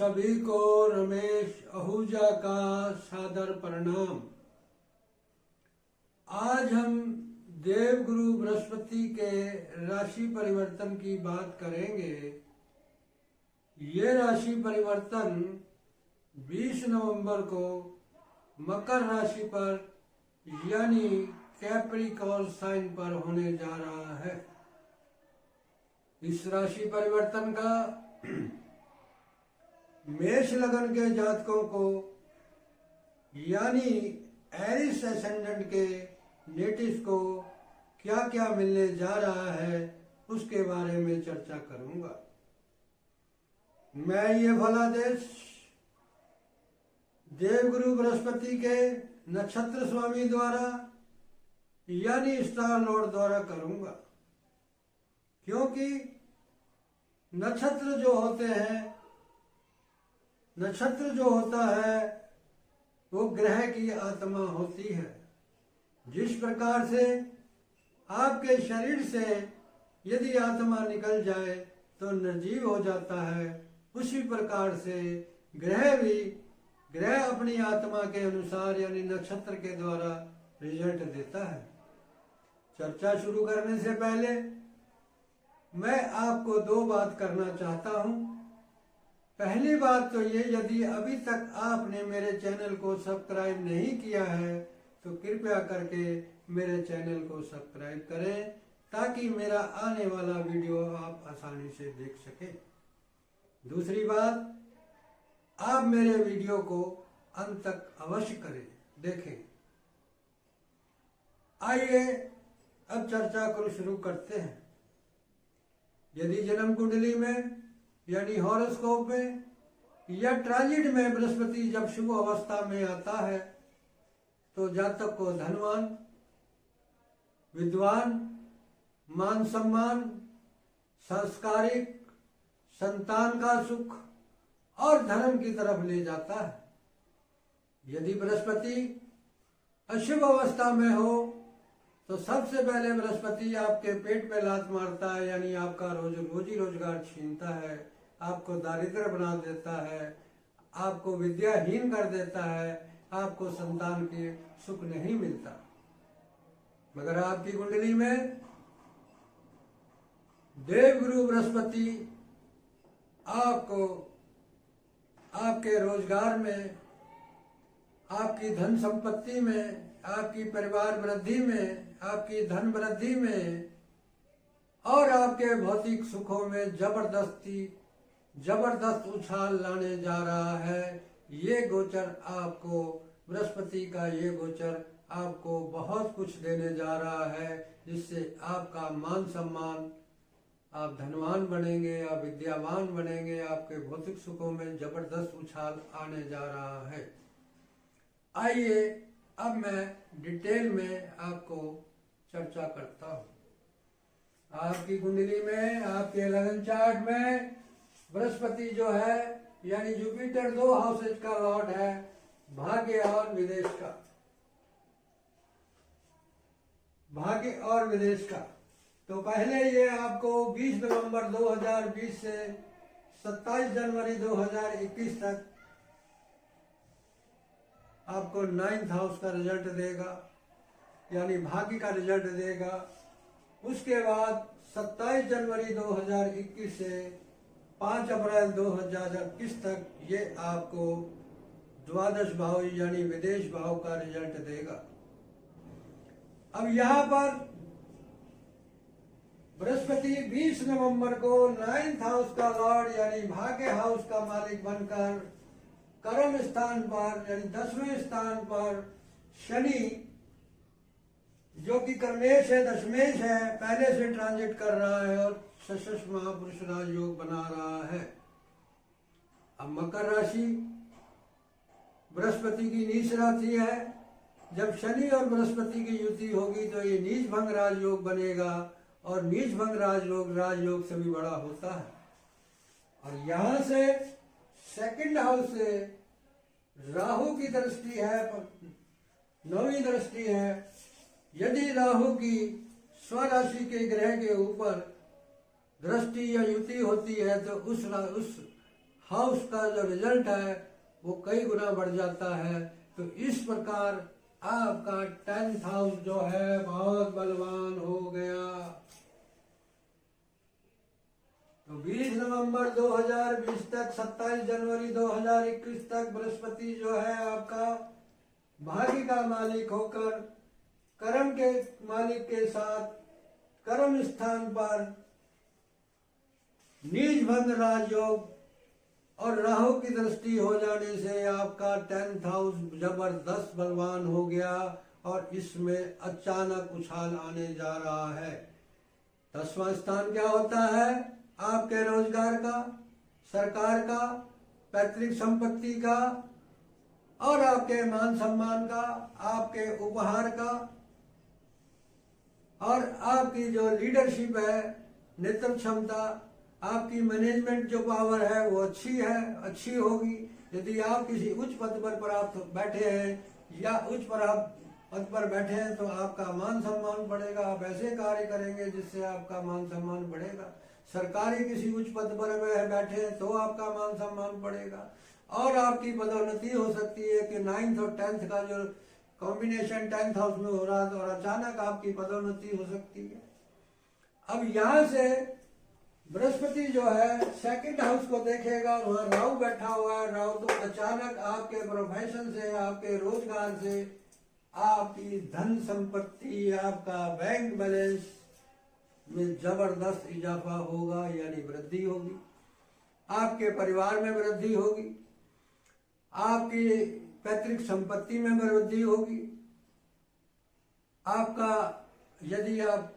सभी को रमेश आहूजा का सादर प्रणाम। आज हम देवगुरु बृहस्पति के राशि परिवर्तन की बात करेंगे। ये राशि परिवर्तन 20 नवंबर को मकर राशि पर यानी कैप्रिकॉर्न साइन पर होने जा रहा है। इस राशि परिवर्तन का मेष लगन के जातकों को यानी एरिस एसेंडेंट के नेटिव्स को क्या क्या मिलने जा रहा है उसके बारे में चर्चा करूंगा। मैं ये फलादेश देवगुरु बृहस्पति के नक्षत्र स्वामी द्वारा यानी स्टार लॉर्ड द्वारा करूंगा, क्योंकि नक्षत्र जो होता है वो ग्रह की आत्मा होती है। जिस प्रकार से आपके शरीर से यदि आत्मा निकल जाए तो निर्जीव हो जाता है, उसी प्रकार से ग्रह अपनी आत्मा के अनुसार यानी नक्षत्र के द्वारा रिजल्ट देता है। चर्चा शुरू करने से पहले मैं आपको दो बात करना चाहता हूं। पहली बात तो ये, यदि अभी तक आपने मेरे चैनल को सब्सक्राइब नहीं किया है तो कृपया करके मेरे चैनल को सब्सक्राइब करें ताकि मेरा आने वाला वीडियो आप आसानी से देख सकें। दूसरी बात, आप मेरे वीडियो को अंत तक अवश्य करें, देखें। आइए अब चर्चा को शुरू करते हैं। यदि जन्म कुंडली में यानी हॉरोस्कोप में या ट्रांजिट में बृहस्पति जब शुभ अवस्था में आता है तो जातक को धनवान, विद्वान, मान सम्मान, संस्कारिक, संतान का सुख और धर्म की तरफ ले जाता है। यदि बृहस्पति अशुभ अवस्था में हो तो सबसे पहले बृहस्पति आपके पेट पे लात मारता है, यानी आपका रोजी रोजगार छीनता है, आपको दारिद्र बना देता है, आपको विद्याहीन कर देता है, आपको संतान के सुख नहीं मिलता। मगर आपकी कुंडली में देवगुरु बृहस्पति आपको आपके रोजगार में, आपकी धन संपत्ति में, आपकी परिवार वृद्धि में, आपकी धन वृद्धि में और आपके भौतिक सुखों में जबरदस्त उछाल लाने जा रहा है। ये गोचर आपको, बृहस्पति का ये गोचर आपको बहुत कुछ देने जा रहा है, जिससे आपका मान सम्मान, आप धनवान बनेंगे, आप विद्यावान बनेंगे, आपके भौतिक सुखों में जबरदस्त उछाल आने जा रहा है। आइए अब मैं डिटेल में आपको चर्चा करता हूँ। आपकी कुंडली में, आपके लगन चार्ट में बृहस्पति जो है यानी जुपिटर 2 हाउसेज का लॉर्ड है, भाग्य और विदेश का। तो पहले ये आपको 20 नवंबर 2020 से 27 जनवरी 2021 तक आपको 9th हाउस का रिजल्ट देगा, यानी भाग्य का रिजल्ट देगा। उसके बाद 27 जनवरी 2021 से 5 अप्रैल 2021 तक ये आपको द्वादश भाव यानी विदेश भाव का रिजल्ट देगा। अब यहाँ पर बृहस्पति 20 नवंबर को 9th हाउस का लॉर्ड यानी भाग्य हाउस का मालिक बनकर कर्म स्थान पर यानी 10वें स्थान पर शनि जो कि कर्मेश है, दशमेश है, पहले से ट्रांजिट कर रहा है और सशस्त्र महापुरुष राजयोग बना रहा है। अब मकर राशि बृहस्पति की नीच राशि है। जब शनि और बृहस्पति की युति होगी तो ये नीच भंग राजयोग बनेगा और नीच भंग राजयोग से भी बड़ा होता है। और यहाँ से सेकंड हाउस से राहु की दृष्टि है, 9वीं दृष्टि है। यदि राहु की स्वराशि के ग्रह के ऊपर दृष्टि या युति होती है तो उस हाउस का जो रिजल्ट है वो कई गुना बढ़ जाता है। तो इस प्रकार आपका 10th हाउस जो है बहुत बलवान हो गया। तो 20 नवंबर 2020 तक 27 जनवरी 2021 तक बृहस्पति जो है आपका भाग्य का मालिक होकर कर्म के मालिक के साथ कर्म स्थान पर नीच भंग राजयोग और राहु की दृष्टि हो जाने से आपका 10th हाउस जबरदस्त बलवान हो गया और इसमें अचानक उछाल आने जा रहा है। 10वां स्थान क्या होता है? आपके रोजगार का, सरकार का, पैतृक संपत्ति का और आपके मान सम्मान का, आपके उपहार का और आपकी जो लीडरशिप है, नेतृत्व क्षमता, आपकी मैनेजमेंट जो पावर है वो अच्छी होगी। यदि आप किसी उच्च पद पर प्राप्त बैठे हैं या उच्च पद पर बैठे हैं तो आपका मान सम्मान बढ़ेगा। आप ऐसे कार्य करेंगे जिससे आपका मान सम्मान बढ़ेगा। सरकारी किसी उच्च पद पर बैठे हैं तो आपका मान सम्मान बढ़ेगा और आपकी पदोन्नति हो सकती है कि 9th और 10th का जो कॉम्बिनेशन 10th हाउस में हो रहा है और अचानक आपकी पदोन्नति हो सकती है। अब यहाँ से बृहस्पति जो है 2nd हाउस को देखेगा, वहां राहु बैठा हुआ है। राहु तो अचानक आपके प्रोफेशन से, आपके रोजगार से, आपकी धन संपत्ति, आपका बैंक बैलेंस में जबरदस्त इजाफा होगा, यानी वृद्धि होगी। आपके परिवार में वृद्धि होगी, आपकी पैतृक संपत्ति में वृद्धि होगी। आपका यदि आप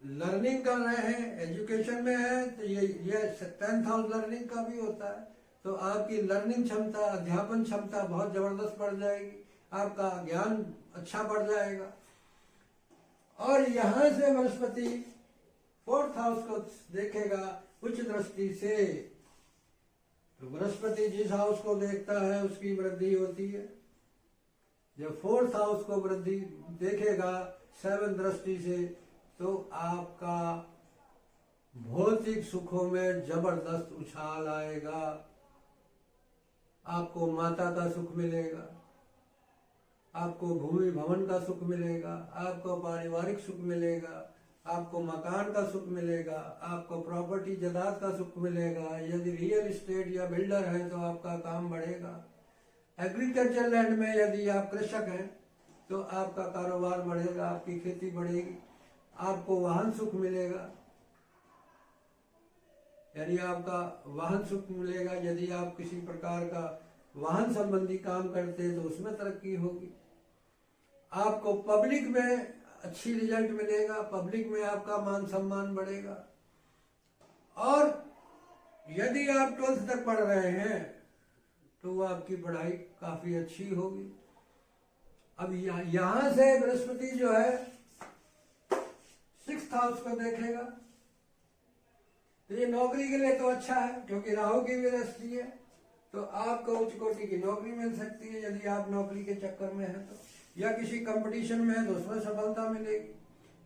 लर्निंग कर रहे हैं, एजुकेशन में है तो ये 10th हाउस लर्निंग का भी होता है। तो आपकी लर्निंग क्षमता, अध्यापन क्षमता बहुत जबरदस्त बढ़ जाएगी, आपका ज्ञान अच्छा बढ़ जाएगा। और यहां से बृहस्पति 4th हाउस को देखेगा उच्च दृष्टि से। तो बृहस्पति जिस हाउस को देखता है उसकी वृद्धि होती है। जब 4th हाउस को वृद्धि देखेगा 7th दृष्टि से तो आपका भौतिक सुखों में जबरदस्त उछाल आएगा। आपको माता का सुख मिलेगा, आपको भूमि भवन का सुख मिलेगा, आपको पारिवारिक सुख मिलेगा, आपको मकान का सुख मिलेगा, आपको प्रॉपर्टी जायदाद का सुख मिलेगा। यदि रियल एस्टेट या बिल्डर है तो आपका काम बढ़ेगा। एग्रीकल्चर लैंड में यदि आप कृषक हैं तो आपका कारोबार बढ़ेगा, आपकी खेती बढ़ेगी। आपको वाहन सुख मिलेगा, यानी आपका वाहन सुख मिलेगा। यदि आप किसी प्रकार का वाहन संबंधी काम करते हैं तो उसमें तरक्की होगी। आपको पब्लिक में अच्छी रिजल्ट मिलेगा, पब्लिक में आपका मान सम्मान बढ़ेगा। और यदि आप 12th तक पढ़ रहे हैं तो आपकी पढ़ाई काफी अच्छी होगी। अब यहां से बृहस्पति जो है 6th हाउस को देखेगा तो ये नौकरी के लिए तो अच्छा है, क्योंकि राहु की भी दृष्टि है। तो आपको उच्च कोटि की नौकरी मिल सकती है यदि आप नौकरी के चक्कर में हैं तो, या किसी कंपटीशन में है तो उसमें सफलता मिलेगी।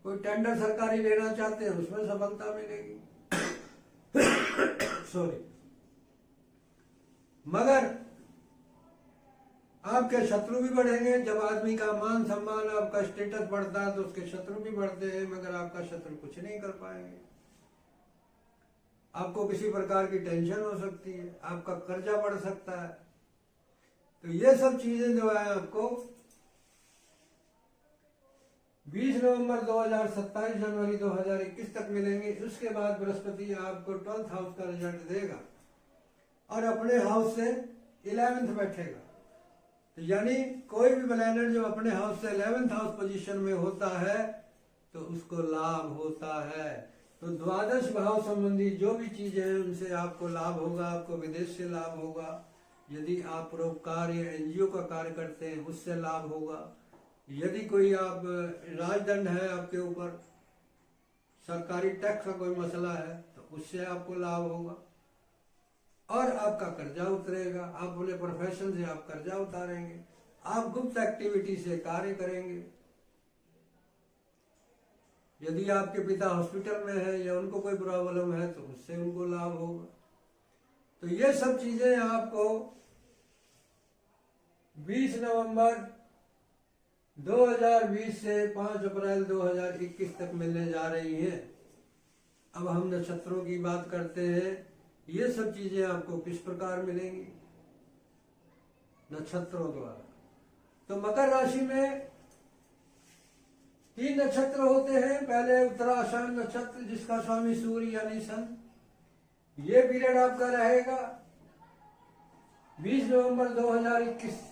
कोई टेंडर सरकारी लेना चाहते हैं उसमें सफलता मिलेगी। सॉरी, मगर आपके शत्रु भी बढ़ेंगे। जब आदमी का मान सम्मान, आपका स्टेटस बढ़ता है तो उसके शत्रु भी बढ़ते हैं, मगर आपका शत्रु कुछ नहीं कर पाएंगे। आपको किसी प्रकार की टेंशन हो सकती है, आपका कर्जा बढ़ सकता है। तो ये सब चीजें जो है आपको 20 नवंबर 2000 27 जनवरी 2021 तक मिलेंगे। उसके बाद बृहस्पति आपको 12th हाउस का रिजल्ट देगा और अपने हाउस से 11th बैठेगा। तो यानी कोई भी प्लैनेट जो अपने हाउस से 11th हाउस पोजीशन में होता है तो उसको लाभ होता है। तो द्वादश भाव संबंधी जो भी चीजें हैं उनसे आपको लाभ होगा। आपको विदेश से लाभ होगा, यदि आप परोपकार या एनजीओ का कार्य करते हैं उससे लाभ होगा। यदि कोई आप राजदंड है आपके ऊपर, सरकारी टैक्स का कोई मसला है तो उससे आपको लाभ होगा और आपका कर्जा उतरेगा। आप अपने प्रोफेशन से आप कर्जा उतारेंगे, आप गुप्त एक्टिविटी से कार्य करेंगे। यदि आपके पिता हॉस्पिटल में है या उनको कोई प्रॉब्लम है तो उससे उनको लाभ होगा। तो ये सब चीजें आपको 20 नवंबर 2020 से 5 अप्रैल 2021 तक मिलने जा रही हैं। अब हम नक्षत्रों की बात करते हैं। ये सब चीजें आपको किस प्रकार मिलेंगी नक्षत्रों द्वारा। तो मकर राशि में 3 नक्षत्र होते हैं। पहले उत्तराषाढ़ नक्षत्र जिसका स्वामी सूर्य यानी सन। ये पीरियड आपका रहेगा 20 नवंबर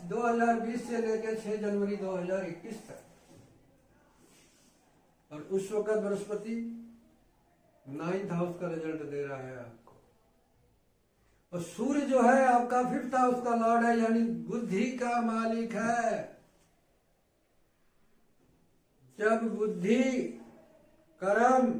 2020 से लेकर 6 जनवरी 2021 तक। और उस वक्त बृहस्पति 9th हाउस का रिजल्ट दे रहा है आपको। और सूर्य जो है आपका 5th हाउस का लॉर्ड है, यानी बुद्धि का मालिक है। जब बुद्धि, कर्म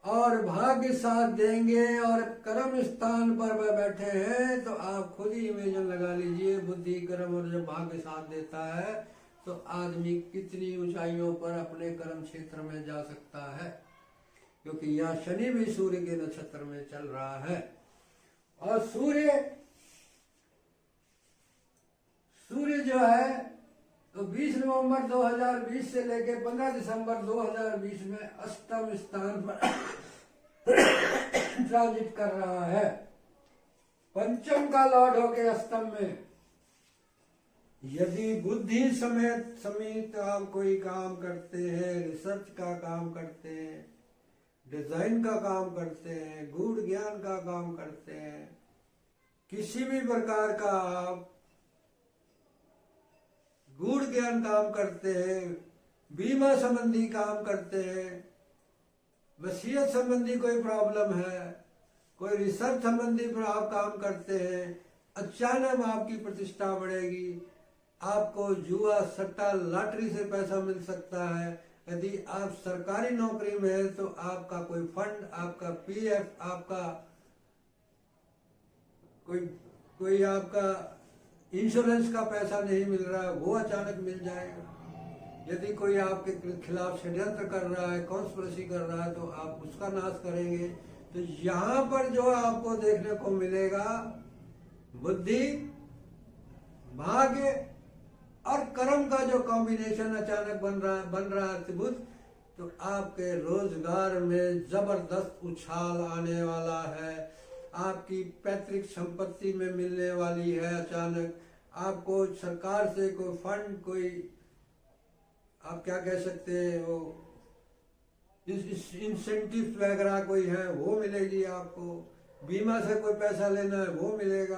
और भाग्य साथ देंगे और कर्म स्थान पर वह बैठे हैं, तो आप खुद ही इमेजिन लगा लीजिए, बुद्धि, कर्म और जब भाग्य साथ देता है तो आदमी कितनी ऊंचाइयों पर अपने कर्म क्षेत्र में जा सकता है। क्योंकि यहाँ शनि भी सूर्य के नक्षत्र में चल रहा है। और सूर्य जो है तो 20 नवंबर 2020 से लेकर 15 दिसंबर 2020 में अष्टम स्थान पर ट्रांजिट कर रहा है। पंचम का लॉर्ड होके अष्टम में। यदि बुद्धि समेत आप कोई काम करते हैं, रिसर्च का काम करते हैं, डिजाइन का काम करते हैं, गूढ़ ज्ञान का काम करते हैं, किसी भी प्रकार का आप गूढ़ ज्ञान काम करते हैं, बीमा संबंधी काम करते हैं, वसीयत संबंधी कोई प्रॉब्लम है, कोई रिसर्च संबंधी आप काम करते हैं, अचानक आपकी प्रतिष्ठा बढ़ेगी। आपको जुआ, सट्टा, लॉटरी से पैसा मिल सकता है। यदि आप सरकारी नौकरी में है तो आपका कोई फंड, आपका पीएफ, आपका कोई आपका इंश्योरेंस का पैसा नहीं मिल रहा है, वो अचानक मिल जाएगा। यदि कोई आपके खिलाफ षड्यंत्र कर रहा है, कॉन्स्पिरेसी कर रहा है, तो आप उसका नाश करेंगे। तो यहाँ पर जो आपको देखने को मिलेगा, बुद्धि, भाग्य और कर्म का जो कॉम्बिनेशन अचानक बन रहा है त्रिभुज, तो आपके रोजगार में जबरदस्त उछाल आने वाला है। आपकी पैतृक संपत्ति में मिलने वाली है अचानक। आपको सरकार से कोई फंड, कोई आप क्या कह सकते हैं, वो इंसेंटिव वगैरह कोई है वो मिलेगी आपको। बीमा से कोई पैसा लेना है वो मिलेगा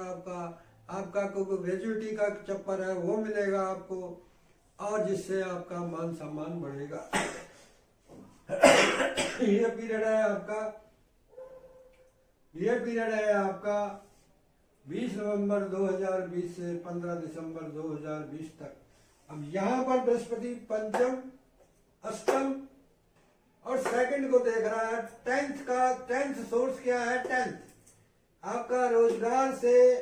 आपका कोई ग्रेजुएटी का चक्कर है वो मिलेगा आपको, और जिससे आपका मान सम्मान बढ़ेगा। ये पीरियड है आपका 20 नवंबर 2020 से 15 दिसंबर 2020 तक। अब यहाँ पर बृहस्पति पंचम, अष्टम और सेकंड को देख रहा है। 10th सोर्स क्या है? 10th आपका रोजगार से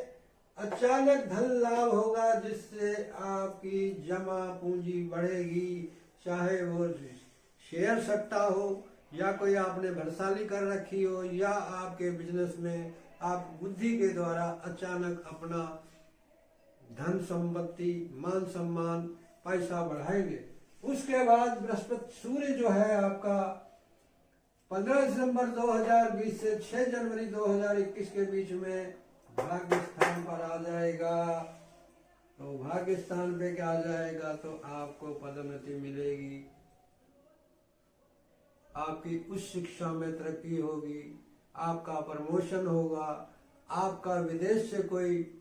अचानक धन लाभ होगा, जिससे आपकी जमा पूंजी बढ़ेगी। चाहे वो शेयर सट्टा हो, या कोई आपने भरसाली कर रखी हो, या आपके बिजनेस में आप बुद्धि के द्वारा अचानक अपना धन संपत्ति, मान सम्मान, पैसा बढ़ाएंगे। उसके बाद बृहस्पति, सूर्य जो है आपका 15 दिसंबर 2020 से 6 जनवरी 2021 के बीच में भाग्य स्थान पर आ जाएगा। तो भाग्य स्थान पे क्या आ जाएगा, तो आपको पदोन्नति मिलेगी, आपकी उच्च शिक्षा में तरक्की होगी, आपका प्रमोशन होगा, आपका विदेश से कोई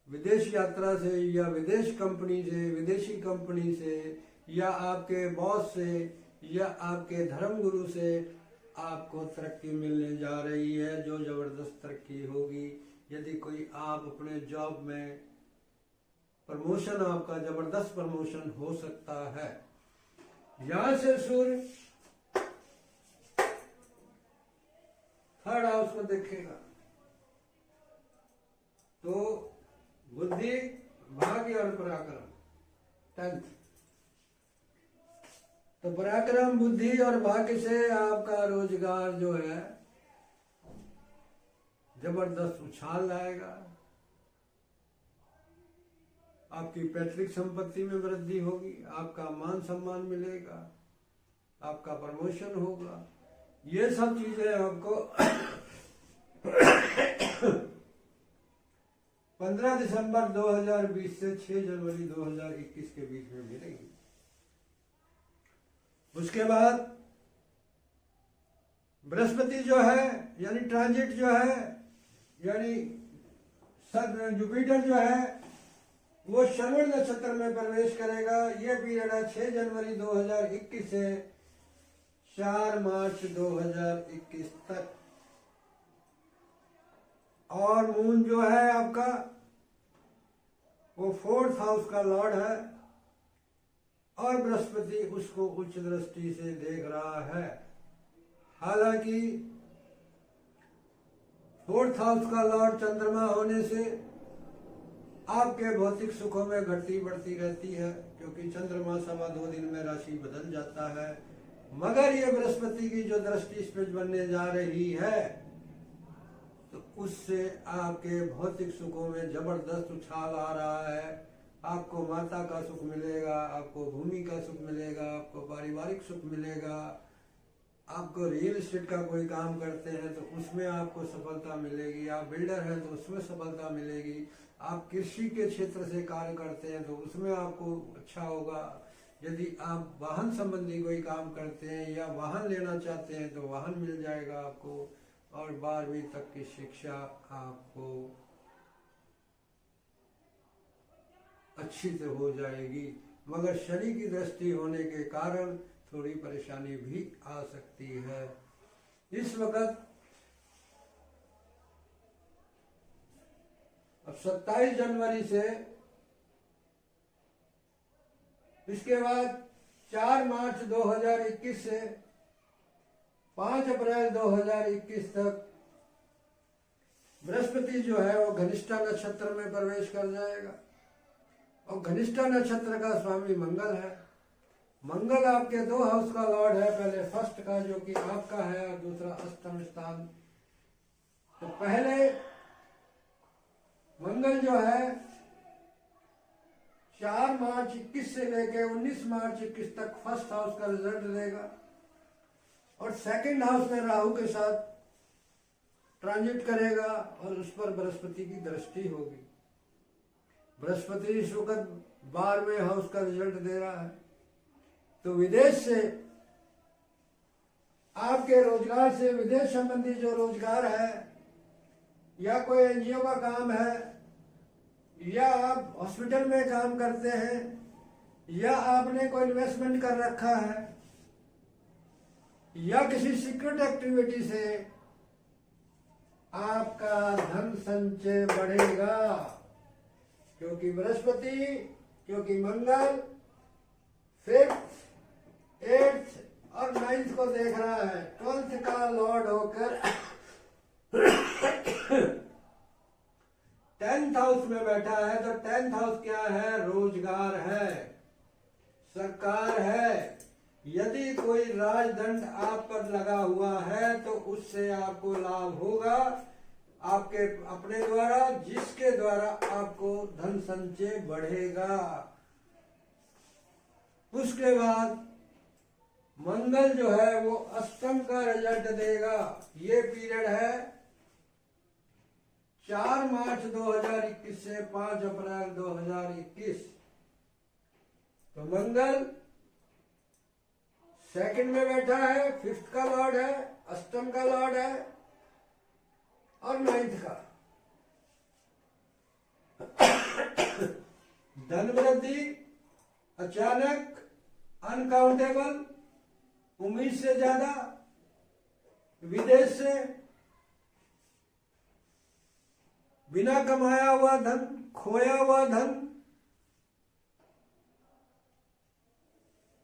विदेश यात्रा से, या विदेशी कंपनी से, या आपके बॉस से, या आपके धर्म गुरु से आपको तरक्की मिलने जा रही है, जो जबरदस्त तरक्की होगी। यदि कोई आप अपने जॉब में प्रमोशन, आपका जबरदस्त प्रमोशन हो सकता है। यहां से सूर्य 3rd हाउस को देखेगा, तो बुद्धि, भाग्य और पराक्रम 10th। तो पराक्रम, बुद्धि और भाग्य से आपका रोजगार जो है जबरदस्त उछाल लाएगा। आपकी पैतृक संपत्ति में वृद्धि होगी, आपका मान सम्मान मिलेगा, आपका प्रमोशन होगा। ये सब चीजें आपको 15 दिसंबर 2020 से 6 जनवरी 2021 के बीच में मिलेगी। उसके बाद बृहस्पति जो है यानी ट्रांजिट जो है यानी जुपिटर जो है वो श्रवण नक्षत्र में प्रवेश करेगा। ये पीरियड है 6 जनवरी 2021 से 4 मार्च 2021 तक। और मून जो है आपका वो 4th हाउस का लॉर्ड है और बृहस्पति उसको उच्च दृष्टि से देख रहा है। हालांकि 4th हाउस का लॉर्ड चंद्रमा होने से आपके भौतिक सुखों में घटती बढ़ती रहती है, क्योंकि चंद्रमा 2.25 दिन में राशि बदल जाता है। मगर ये बृहस्पति की जो दृष्टि इस पे बनने जा रही है तो उससे आपके भौतिक सुखों में जबरदस्त उछाल आ रहा है। आपको माता का सुख मिलेगा, आपको भूमि का सुख मिलेगा, आपको पारिवारिक सुख मिलेगा। आपको रियल एस्टेट का कोई काम करते हैं तो उसमें आपको सफलता मिलेगी। आप बिल्डर हैं तो उसमें सफलता मिलेगी। आप कृषि के क्षेत्र से कार्य करते हैं तो उसमें आपको अच्छा होगा। यदि आप वाहन संबंधी कोई काम करते हैं या वाहन लेना चाहते हैं तो वाहन मिल जाएगा आपको। और 12वीं तक की शिक्षा आपको अच्छी से हो जाएगी। मगर शनि की दृष्टि होने के कारण थोड़ी परेशानी भी आ सकती है। इस वक्त अब 27 जनवरी से इसके बाद 4 मार्च 2021 से 5 अप्रैल 2021 तक बृहस्पति जो है वो घनिष्ठा नक्षत्र में प्रवेश कर जाएगा। और घनिष्ठा नक्षत्र का स्वामी मंगल है। मंगल आपके 2 हाउस का लॉर्ड है, पहले फर्स्ट का जो कि आपका है और दूसरा अष्टम स्थान। तो पहले मंगल जो है 4 मार्च 21 से लेकर 19 मार्च 21 तक फर्स्ट हाउस का रिजल्ट देगा और सेकंड हाउस में राहु के साथ ट्रांजिट करेगा और उस पर बृहस्पति की दृष्टि होगी। बृहस्पति इस वक्त 12वें हाउस का रिजल्ट दे रहा है। तो विदेश से आपके रोजगार से विदेश संबंधी जो रोजगार है या कोई एनजीओ का काम है या आप हॉस्पिटल में काम करते हैं या आपने कोई इन्वेस्टमेंट कर रखा है या किसी सीक्रेट एक्टिविटी से आपका धन संचय बढ़ेगा। क्योंकि बृहस्पति, क्योंकि मंगल 5th, 8th और 9th को देख रहा है, 12th का लॉर्ड होकर 10th हाउस में बैठा है। तो 10th हाउस क्या है? रोजगार है, सरकार है। यदि कोई राजदंड आप पर लगा हुआ है तो उससे आपको लाभ होगा आपके अपने द्वारा, जिसके द्वारा आपको धन संचय बढ़ेगा। उसके बाद मंगल जो है वो अष्टम का रिजल्ट देगा। ये पीरियड है 4 मार्च 2021 से 5 अप्रैल 2021। तो मंगल सेकंड में बैठा है, 5th का लॉर्ड है, अष्टम का लॉर्ड है और 9th का। धन वृद्धि अचानक, अनकाउंटेबल, उम्मीद से ज्यादा, विदेश से बिना कमाया हुआ धन, खोया हुआ धन,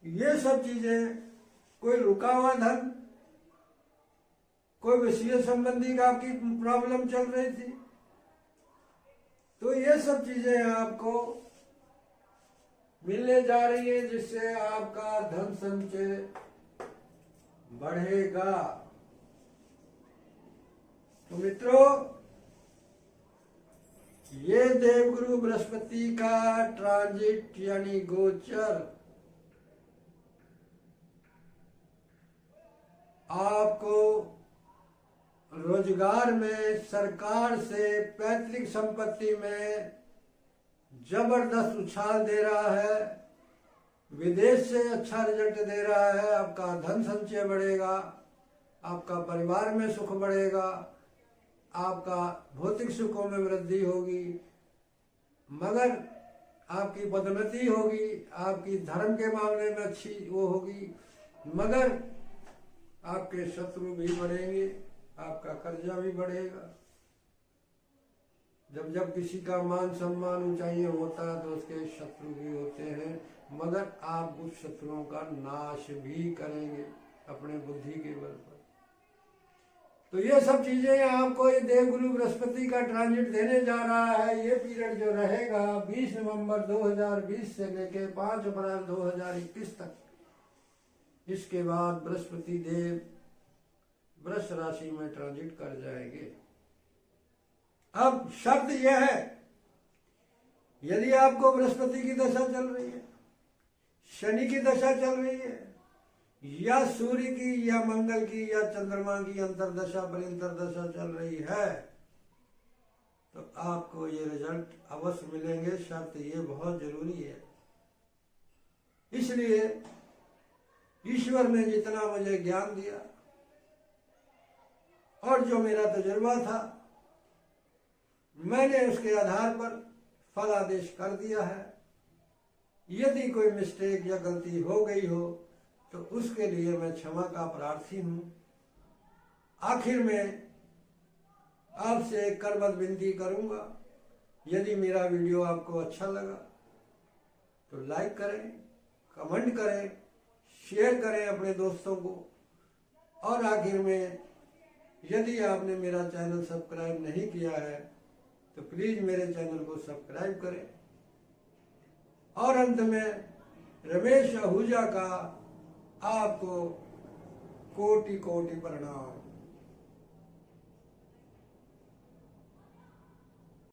ये सब चीजें, कोई रुका हुआ धन, कोई विषय संबंधी का आपकी प्रॉब्लम चल रही थी, तो ये सब चीजें आपको मिलने जा रही है, जिससे आपका धन संचय बढ़ेगा। तो मित्रों, ये देवगुरु बृहस्पति का ट्रांजिट यानी गोचर आपको रोजगार में, सरकार से, पैतृक संपत्ति में जबरदस्त उछाल दे रहा है, विदेश से अच्छा रिजल्ट दे रहा है। आपका धन संचय बढ़ेगा, आपका परिवार में सुख बढ़ेगा, आपका भौतिक सुखों में वृद्धि होगी, मगर आपकी पदोन्नति होगी, आपकी धर्म के मामले में अच्छी वो होगी, मगर आपके शत्रु भी बढ़ेंगे, आपका कर्जा भी बढ़ेगा। जब जब किसी का मान सम्मान ऊंचाइयों होता है तो उसके शत्रु भी होते हैं, मगर आप उस शत्रुओं का नाश भी करेंगे अपने बुद्धि के बल पर। तो ये सब चीजें आपको ये देवगुरु बृहस्पति का ट्रांजिट देने जा रहा है। ये पीरियड जो रहेगा 20 नवंबर 2020 से लेके 5 अप्रैल 2021 तक, इसके बाद बृहस्पति देव वृष राशि में ट्रांजिट कर जाएंगे। अब शर्त यह है, यदि आपको बृहस्पति की दशा चल रही है, शनि की दशा चल रही है, या सूर्य की या मंगल की या चंद्रमा की अंतरदशा परिंतरदशा चल रही है, तो आपको ये रिजल्ट अवश्य मिलेंगे। शर्त ये बहुत जरूरी है। इसलिए ईश्वर ने जितना मुझे ज्ञान दिया और जो मेरा तजुर्बा था, मैंने उसके आधार पर फल आदेश कर दिया है। यदि कोई मिस्टेक या गलती हो गई हो तो उसके लिए मैं क्षमा का प्रार्थी हूं। आखिर में आपसे एक करबद्ध विनती करूंगा, यदि मेरा वीडियो आपको अच्छा लगा तो लाइक करें, कमेंट करें, शेयर करें अपने दोस्तों को। और आखिर में यदि आपने मेरा चैनल सब्सक्राइब नहीं किया है तो प्लीज मेरे चैनल को सब्सक्राइब करें। और अंत में रमेश आहूजा का आपको कोटि कोटि प्रणाम।